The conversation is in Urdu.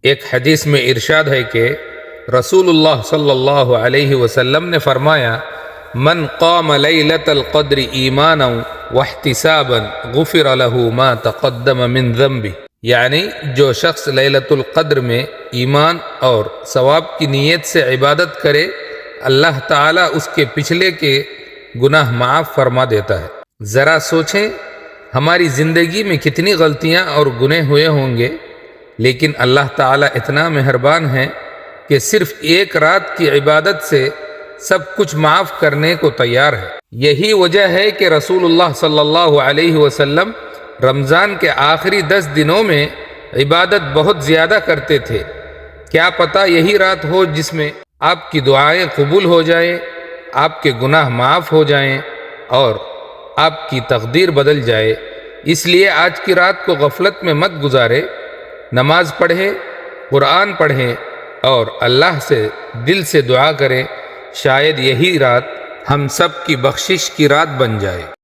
ایک حدیث میں ارشاد ہے کہ رسول اللہ صلی اللہ علیہ وسلم نے فرمایا، من قام لیلۃ القدر ایمانا واحتسابا غفر له ما تقدم من ذنبہ، یعنی جو شخص لیلۃ القدر میں ایمان اور ثواب کی نیت سے عبادت کرے، اللہ تعالیٰ اس کے پچھلے کے گناہ معاف فرما دیتا ہے۔ ذرا سوچیں، ہماری زندگی میں کتنی غلطیاں اور گناہ ہوئے ہوں گے، لیکن اللہ تعالیٰ اتنا مہربان ہے کہ صرف ایک رات کی عبادت سے سب کچھ معاف کرنے کو تیار ہے۔ یہی وجہ ہے کہ رسول اللہ صلی اللہ علیہ وسلم رمضان کے آخری 10 دنوں میں عبادت بہت زیادہ کرتے تھے۔ کیا پتہ یہی رات ہو جس میں آپ کی دعائیں قبول ہو جائیں، آپ کے گناہ معاف ہو جائیں اور آپ کی تقدیر بدل جائے۔ اس لیے آج کی رات کو غفلت میں مت گزارے، نماز پڑھیں، قرآن پڑھیں اور اللہ سے دل سے دعا کریں، شاید یہی رات ہم سب کی بخشش کی رات بن جائے۔